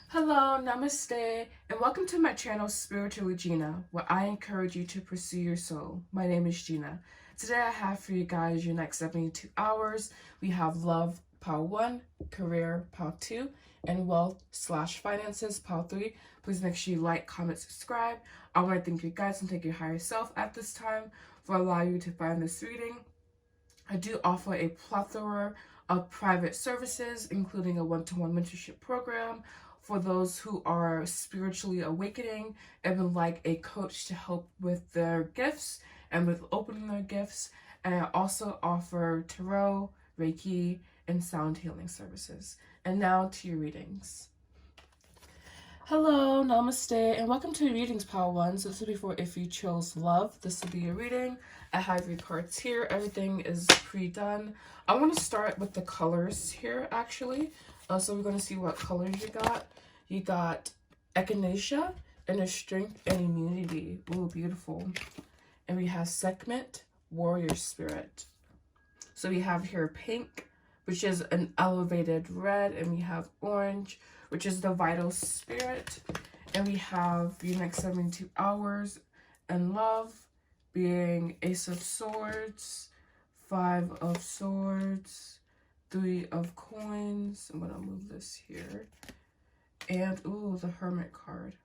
Hello, Namaste, and welcome to my channel Spiritually Gina, where I encourage you to pursue your soul. My name is Gina. Today I have for you guys your next 72 hours. We have love, part 1, career, part 2, and wealth/finances, part 3. Please make sure you like, comment, subscribe. I want to thank you guys and thank your higher self at this time for allowing you to find this reading. I do offer a plethora of private services, including a one-to-one mentorship program for those who are spiritually awakening and would like a coach to help with their gifts and with opening their gifts. And I also offer tarot, reiki, and sound healing services. And now to your readings. Hello, namaste, and welcome to readings part 1. So this will be for if you chose love. This will be your reading. I have your cards here. Everything is pre-done. I want to start with the colors here, actually. So we're going to see what colors you got. You got echinacea, inner strength, and immunity. Ooh, beautiful. And we have segment, warrior spirit. So we have here pink, which is an elevated red, and we have orange, which is the vital spirit. And we have your next 72 hours and love being Ace of Swords, 5 of Swords, 3 of Coins. I'm going to move this here. And, ooh, the Hermit card.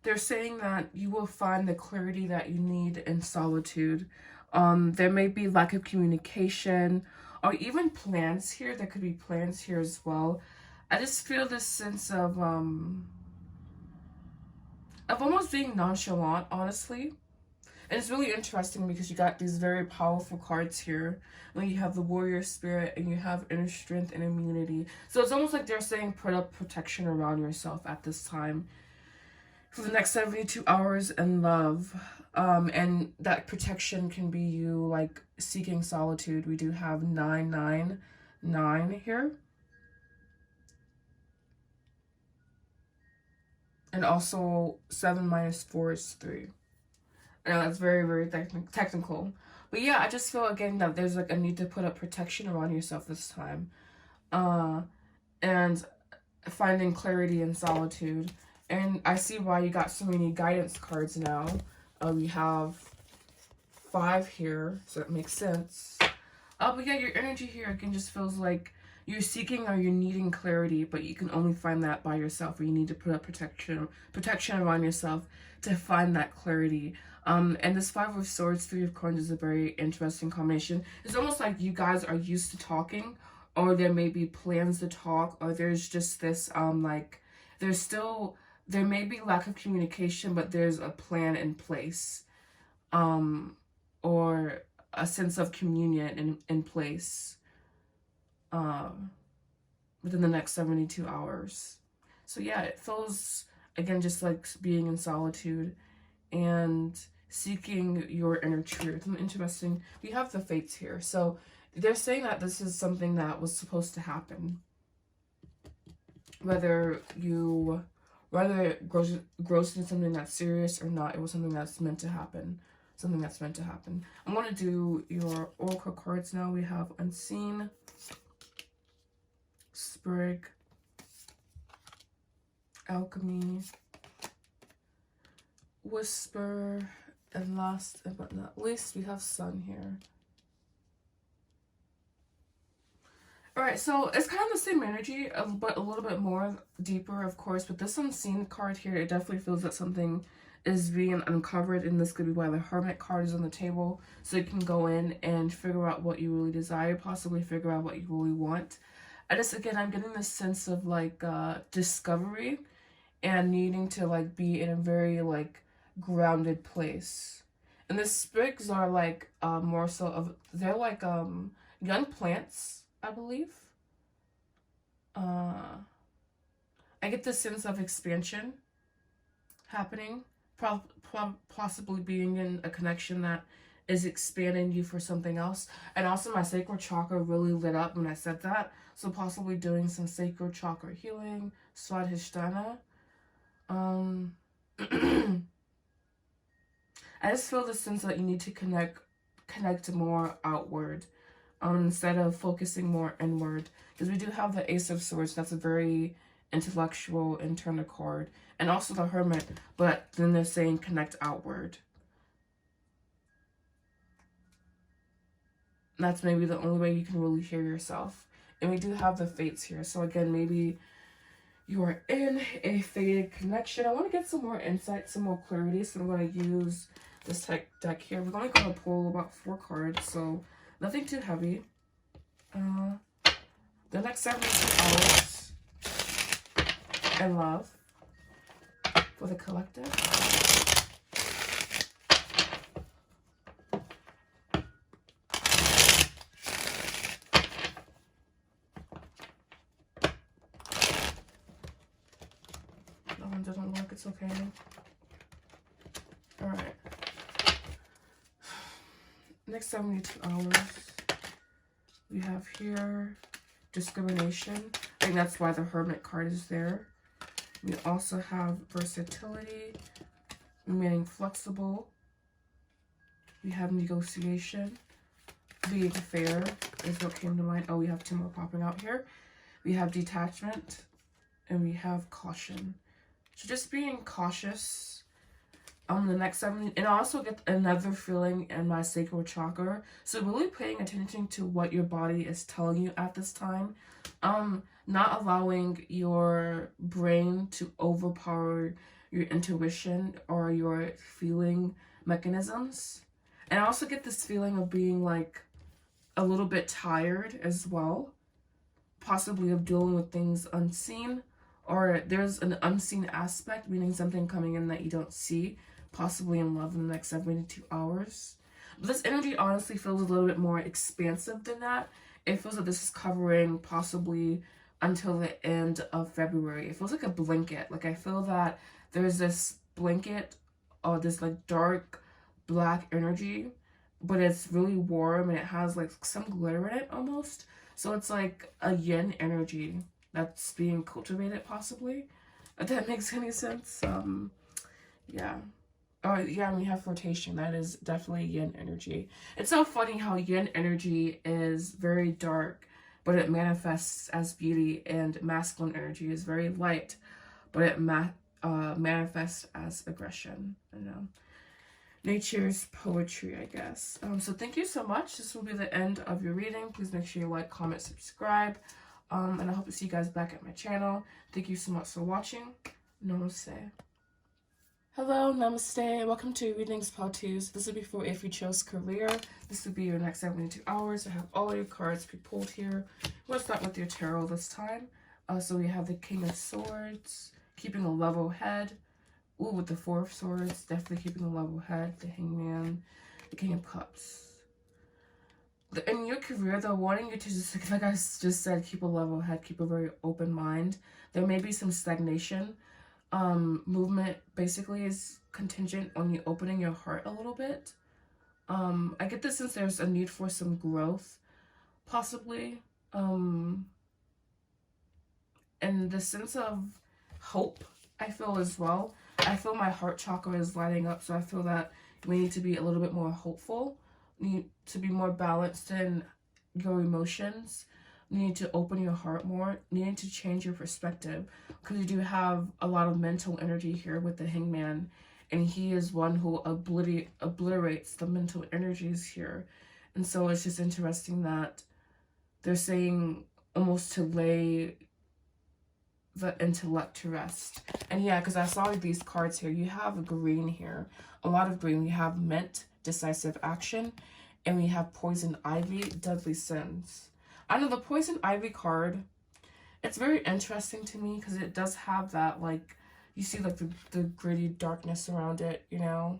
They're saying that you will find the clarity that you need in solitude. There may be lack of communication or even plans here. There could be plans here as well. I just feel this sense of almost being nonchalant, honestly. And it's really interesting because you got these very powerful cards here. When you have the warrior spirit and you have inner strength and immunity. So it's almost like they're saying put up protection around yourself at this time for the next 72 hours and love. And that protection can be you like seeking solitude. We do have 999 here. And also 7 minus 4 is 3. I know that's very, very technical. But yeah, I just feel again that there's like a need to put up protection around yourself this time. And finding clarity in solitude. And I see why you got so many guidance cards now. We have 5 here, so it makes sense. But yeah, your energy here again just feels like you're seeking or you're needing clarity, but you can only find that by yourself, or you need to put up protection around yourself to find that clarity. And this 5 of Swords, 3 of Coins is a very interesting combination. It's almost like you guys are used to talking, or there may be plans to talk, or there's just this, there may be lack of communication, but there's a plan in place, or a sense of communion in place, within the next 72 hours. So yeah, it feels, again, just like being in solitude and seeking your inner truth. And interesting, we have the fates here. So they're saying that this is something that was supposed to happen. Whether it grows into something that's serious or not, it was something that's meant to happen. Something that's meant to happen. I'm going to do your oracle cards now. We have Unseen, Sprig, Alchemy, Whisper, and last but not least, we have Sun here. Alright, so it's kind of the same energy, but a little bit more deeper, of course. But this Unseen card here, it definitely feels that something is being uncovered, and this could be why the Hermit card is on the table. So you can go in and figure out what you really desire, possibly figure out what you really want. Again, I'm getting this sense of like discovery and needing to like be in a very like grounded place. And the sprigs are like more so of, they're like young plants, I believe. I get this sense of expansion happening, possibly being in a connection that is expanding you for something else. And also my sacral chakra really lit up when I said that. So possibly doing some sacral chakra healing, Swadhisthana. I just feel the sense that you need to connect more outward. instead of focusing more inward. Because we do have the Ace of Swords, that's a very intellectual internal card, and also the Hermit, but then they're saying connect outward. That's maybe the only way you can really hear yourself. And we do have the Fates here, so again, maybe you are in a fated connection. I want to get some more insight, some more clarity, so I'm going to use this deck here. We're only going to pull about 4 cards, so nothing too heavy. The next 72 hours in love for the collective. That one doesn't work, it's okay. Alright. Next 72 hours. We have here discrimination. I think that's why the Hermit card is there. We also have versatility, remaining flexible. We have negotiation, being fair is what came to mind. Oh, we have 2 more popping out here. We have detachment, and we have caution. So just being cautious. The next 7, and I also get another feeling in my sacral chakra. So really paying attention to what your body is telling you at this time. Not allowing your brain to overpower your intuition or your feeling mechanisms. And I also get this feeling of being like a little bit tired as well. Possibly of dealing with things unseen, or there's an unseen aspect, meaning something coming in that you don't see. Possibly in love in the next 72 hours. But this energy honestly feels a little bit more expansive than that. It feels like this is covering possibly until the end of February. It feels like a blanket. Like I feel that there's this blanket or this like dark black energy, but it's really warm and it has like some glitter in it almost. So it's like a yin energy that's being cultivated possibly. If that makes any sense. Yeah. Oh, yeah, and we have flirtation. That is definitely yin energy. It's so funny how yin energy is very dark, but it manifests as beauty, and masculine energy is very light, but it manifests as aggression. You know, nature's poetry, I guess. So thank you so much. This will be the end of your reading. Please make sure you like, comment, subscribe, and I hope to see you guys back at my channel. Thank you so much for watching. Namaste. Hello, namaste. Welcome to Readings Part 2. This will be for if you chose career. This will be your next 72 hours. I have all your cards pre-pulled here. We'll start with your tarot this time. So we have the King of Swords, keeping a level head. Ooh, with the 4 of Swords, definitely keeping a level head. The Hangman, the King of Cups. In your career, they're wanting you to just, like I just said, keep a level head, keep a very open mind. There may be some stagnation. Movement basically is contingent on you opening your heart a little bit. I get this since there's a need for some growth, possibly. And the sense of hope, I feel as well. I feel my heart chakra is lighting up, so I feel that we need to be a little bit more hopeful. We need to be more balanced in your emotions. You need to open your heart more. You need to change your perspective, because you do have a lot of mental energy here with the Hangman, and he is one who obliterates the mental energies here. And so it's just interesting that they're saying almost to lay the intellect to rest. And yeah, because I saw these cards here, you have green here, a lot of green. We have mint, decisive action, and we have poison ivy, deadly sins. I know the poison ivy card, it's very interesting to me because it does have that, like, you see like the gritty darkness around it, you know.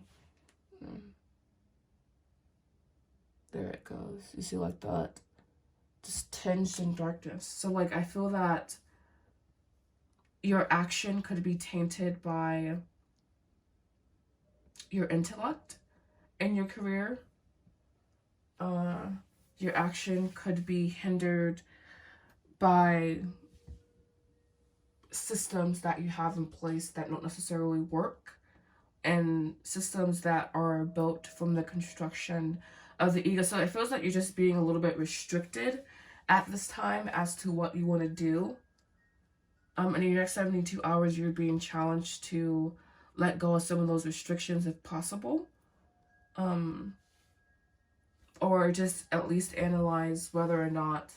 There it goes. You see like that, just tinged in darkness. So like I feel that your action could be tainted by your intellect in your career. Your action could be hindered by systems that you have in place that don't necessarily work, and systems that are built from the construction of the ego. So it feels like you're just being a little bit restricted at this time as to what you want to do. In your next 72 hours, you're being challenged to let go of some of those restrictions if possible. Or just at least analyze whether or not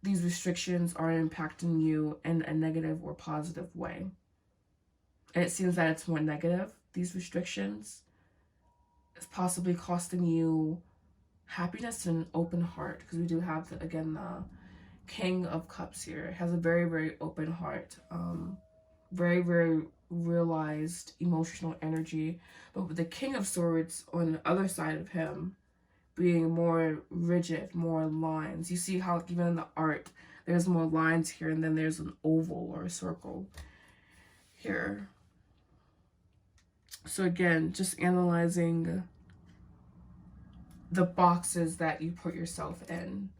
these restrictions are impacting you in a negative or positive way. And it seems that it's more negative, these restrictions. It's possibly costing you happiness and an open heart, because we do have, again, the King of Cups here. It has a very, very open heart. Very, very realized emotional energy. But with the King of Swords on the other side of him being more rigid, more lines. You see how even in the art, there's more lines here, and then there's an oval or a circle here. So again, just analyzing the boxes that you put yourself in,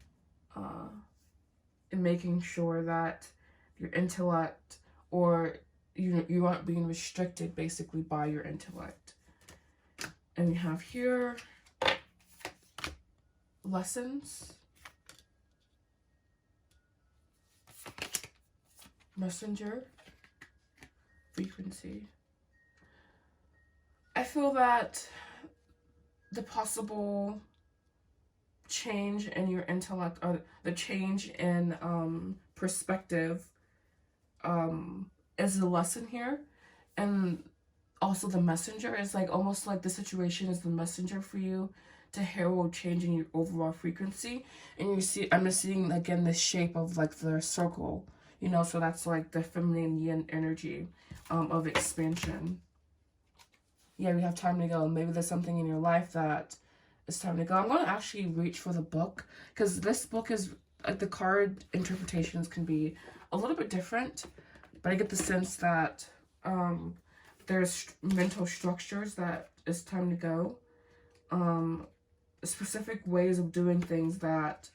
and making sure that your intellect, or you aren't being restricted basically by your intellect. And we have here lessons, messenger, frequency. I feel that the possible change in your intellect, or the change in perspective, is the lesson here. And also the messenger is like almost like the situation is the messenger for you to herald change in your overall frequency. And you see, I'm just seeing again the shape of like the circle, you know, so that's like the feminine yin energy of expansion. Yeah, we have time to go. Maybe there's something in your life that it's time to go. I'm going to actually reach for the book, because this book is like, the card interpretations can be a little bit different, but I get the sense that there's mental structures that it's time to go. Specific ways of doing things that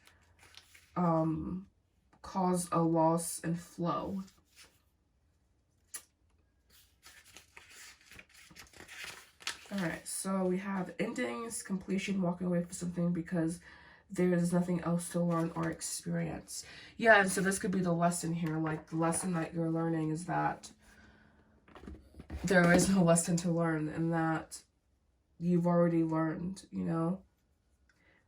cause a loss in flow. Alright, so we have endings, completion, walking away from something because there is nothing else to learn or experience. Yeah, and so this could be the lesson here. Like, the lesson that you're learning is that there is no lesson to learn, and that you've already learned, you know?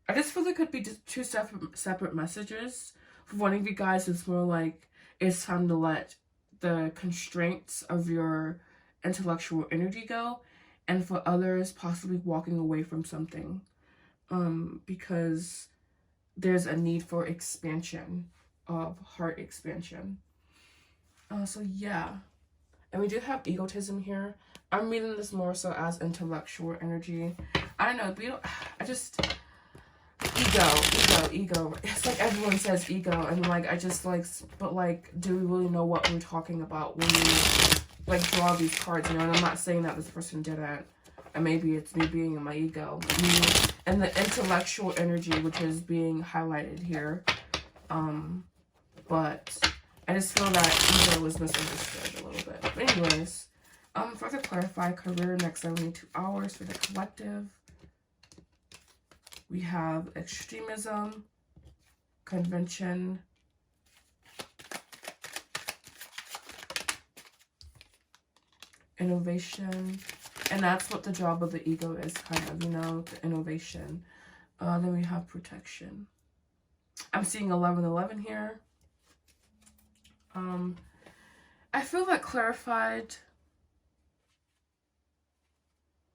I just feel there could be just two separate messages. For one of you guys, it's more like it's time to let the constraints of your intellectual energy go. And for others, possibly walking away from something, because there's a need for expansion, of heart expansion. So yeah, and we do have egotism here. I'm reading this more so as intellectual energy. I don't know, we don't, I just, ego. It's like everyone says ego, and like, I just like, but like, do we really know what we're talking about when we like draw these cards, you know? And I'm not saying that this person didn't, and maybe it's me being in my ego, and the intellectual energy, which is being highlighted here. But I just feel that ego was misunderstood a little bit. But anyways, further clarify career next 72 hours for the collective. We have extremism, convention, innovation, and that's what the job of the ego is, kind of, you know, the innovation. Then we have protection. I'm seeing 1111 here. I feel that clarified.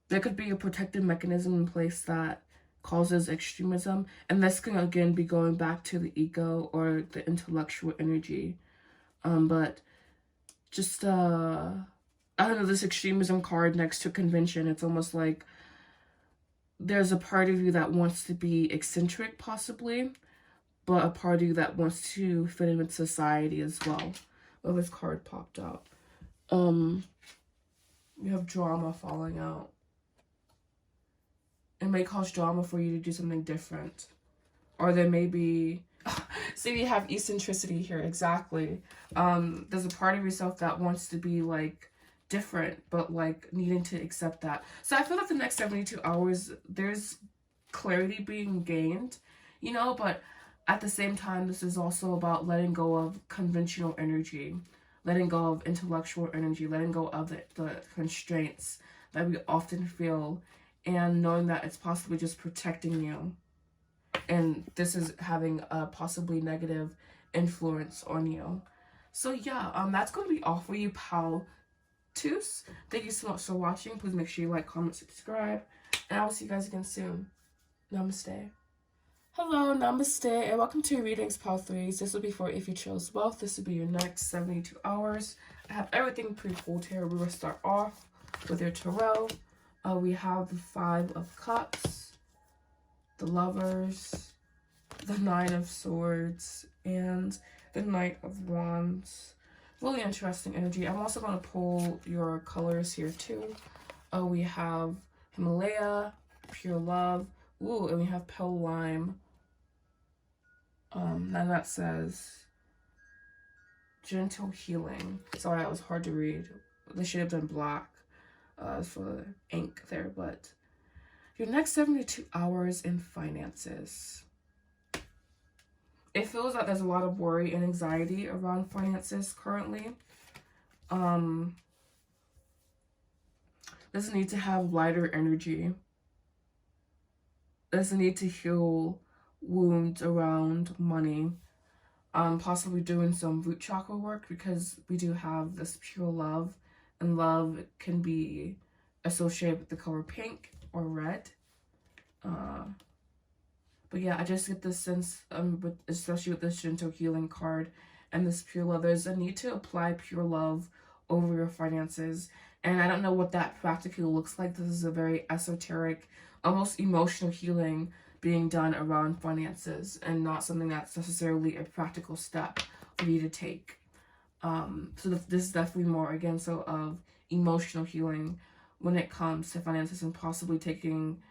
There could be a protective mechanism in place that causes extremism, and this can again be going back to the ego or the intellectual energy. But just I don't know, this extremism card next to convention, it's almost like there's a part of you that wants to be eccentric, possibly, but a part of you that wants to fit in with society as well. Oh, this card popped out. You have drama falling out. It may cause drama for you to do something different. Or there may be... See, we have eccentricity here, exactly. There's a part of yourself that wants to be, like, different, but, like, needing to accept that. So I feel like the next 72 hours, there's clarity being gained, you know, but at the same time, this is also about letting go of conventional energy, letting go of intellectual energy, letting go of the constraints that we often feel, and knowing that it's possibly just protecting you. And this is having a possibly negative influence on you. So yeah, that's going to be all for you, pal twos. Thank you so much for watching. Please make sure you like, comment, subscribe, and I will see you guys again soon. Namaste. Hello, namaste, and welcome to Readings Pal 3s. This will be for if you chose wealth. This will be your next 72 hours. I have everything pre-pulled here. We will start off with your tarot. We have the 5 of Cups, the Lovers, the 9 of Swords, and the Knight of Wands. Really interesting energy. I'm also going to pull your colors here too. We have Himalaya, Pure Love, ooh, and we have Pale Lime. Now that says Gentle Healing. Sorry, that was hard to read. They should have done black for the ink there, but your next 72 hours in finances. It feels like there's a lot of worry and anxiety around finances currently. There's a need to have lighter energy. There's a need to heal wounds around money. Possibly doing some root chakra work, because we do have this pure love, and love can be associated with the color pink or red. But yeah, I just get this sense, especially with this Gentle Healing card and this pure love, there's a need to apply pure love over your finances. And I don't know what that practically looks like. This is a very esoteric, almost emotional healing being done around finances, and not something that's necessarily a practical step for you to take. So this is definitely more, again, so of emotional healing when it comes to finances, and possibly taking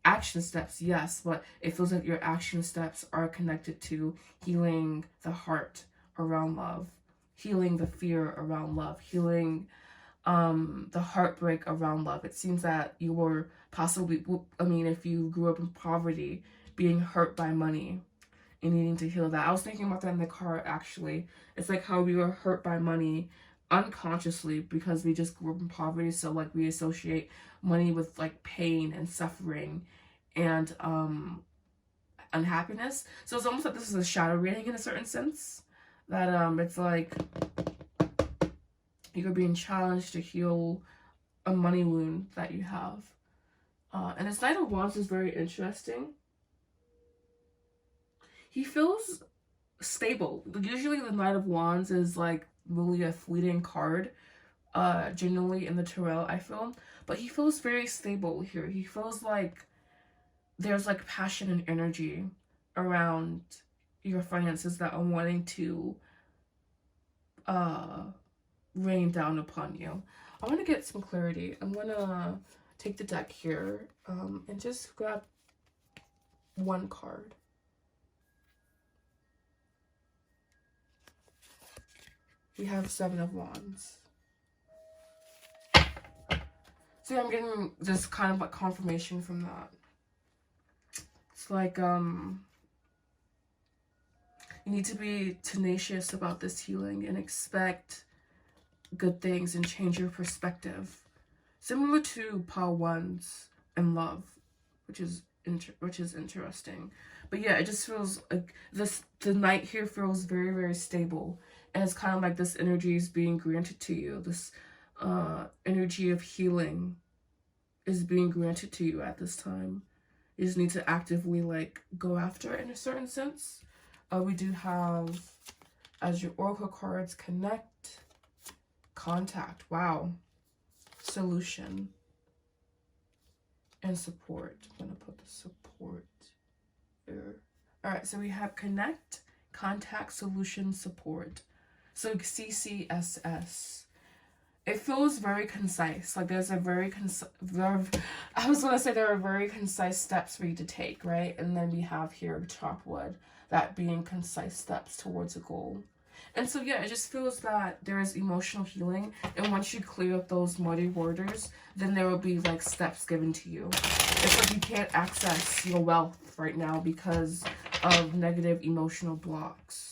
action steps, yes, but it feels like your action steps are connected to healing the heart around love, healing the fear around love, healing the heartbreak around love. It seems that you were possibly, I mean, if you grew up in poverty, being hurt by money and needing to heal that. I was thinking about that in the car, actually. It's like how we were hurt by money unconsciously because we just grew up in poverty, so like we associate money with like pain and suffering and unhappiness. So it's almost like this is a shadow reading in a certain sense, that it's like you're being challenged to heal a money wound that you have. And this Knight of Wands is very interesting. He feels stable. Usually the Knight of Wands is like really a fleeting card, generally in the tarot, I feel. But he feels very stable here. He feels like there's like passion and energy around your finances that are wanting to rain down upon you. I want to get some clarity. I'm going to take the deck here and just grab one card. We have 7 of Wands. So yeah, I'm getting just kind of like confirmation from that. It's like you need to be tenacious about this healing and expect good things and change your perspective. Similar to Pile 1s and love, which is interesting. But yeah, it just feels like the Knight here feels very, very stable. And it's kind of like this energy is being granted to you. This energy of healing is being granted to you at this time. You just need to actively like go after it in a certain sense. We do have, as your oracle cards, connect, contact, wow, solution, and support. I'm gonna put the support here. All right, so we have connect, contact, solution, support. So CCSS. It feels very concise. Like there's a very I was gonna say there are very concise steps for you to take, right? And then we have here Chopwood, that being concise steps towards a goal. And so, yeah, it just feels that there is emotional healing. And once you clear up those muddy waters, then there will be like steps given to you. It's like you can't access your wealth right now because of negative emotional blocks.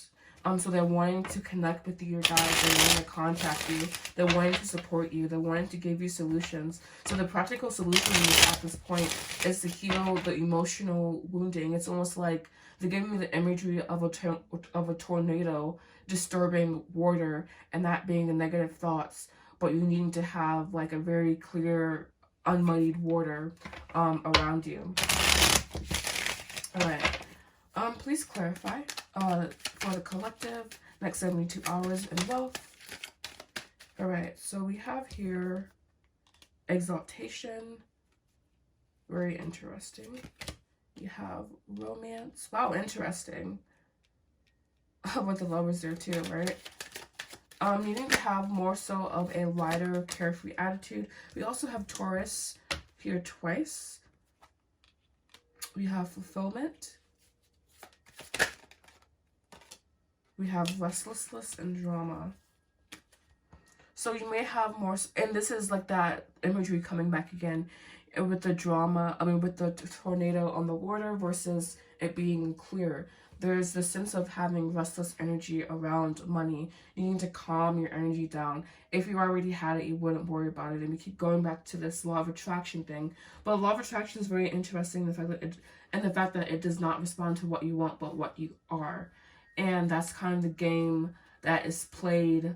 So they're wanting to connect with you, guys. They're wanting to contact you. They're wanting to support you. They're wanting to give you solutions. So the practical solution at this point is to heal the emotional wounding. It's almost like they're giving me the imagery of a tornado disturbing water, and that being the negative thoughts, but you needing to have like a very clear, unmuddied water around you. All right. Please clarify for the collective, next 72 hours in wealth. All right, so we have here exaltation, very interesting. You have romance, wow, interesting. With the lovers there too, right? Needing to have more so of a lighter, carefree attitude. We also have Taurus here twice. We have fulfillment. We have restlessness and drama. So you may have more, and this is like that imagery coming back again with the drama, with the tornado on the water versus it being clear. There's the sense of having restless energy around money. You need to calm your energy down. If you already had it, you wouldn't worry about it. And we keep going back to this law of attraction thing. But law of attraction is very interesting, the fact that it does not respond to what you want, but what you are. And that's kind of the game that is played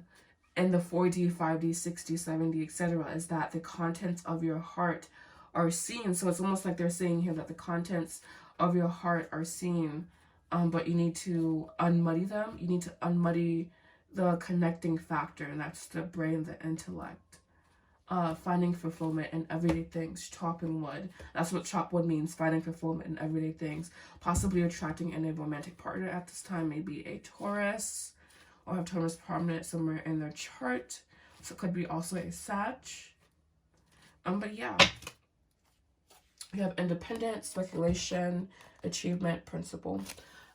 in the 4D, 5D, 6D, 7D, etc. is that the contents of your heart are seen. So it's almost like they're saying here that the contents of your heart are seen, but you need to unmuddy them. You need to unmuddy the connecting factor, and that's the brain, the intellect. Finding fulfillment in everyday things, chopping wood. That's what chop wood means, finding fulfillment in everyday things. Possibly attracting in a romantic partner at this time, maybe a Taurus, or have Taurus prominent somewhere in their chart. So it could be also a Sag. But yeah. You have independence, speculation, achievement, principle.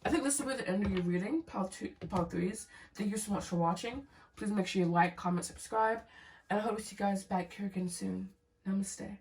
I think this will be the end of your reading, pile 3s. Thank you so much for watching. Please make sure you like, comment, subscribe. And I hope to see you guys back here again soon. Namaste.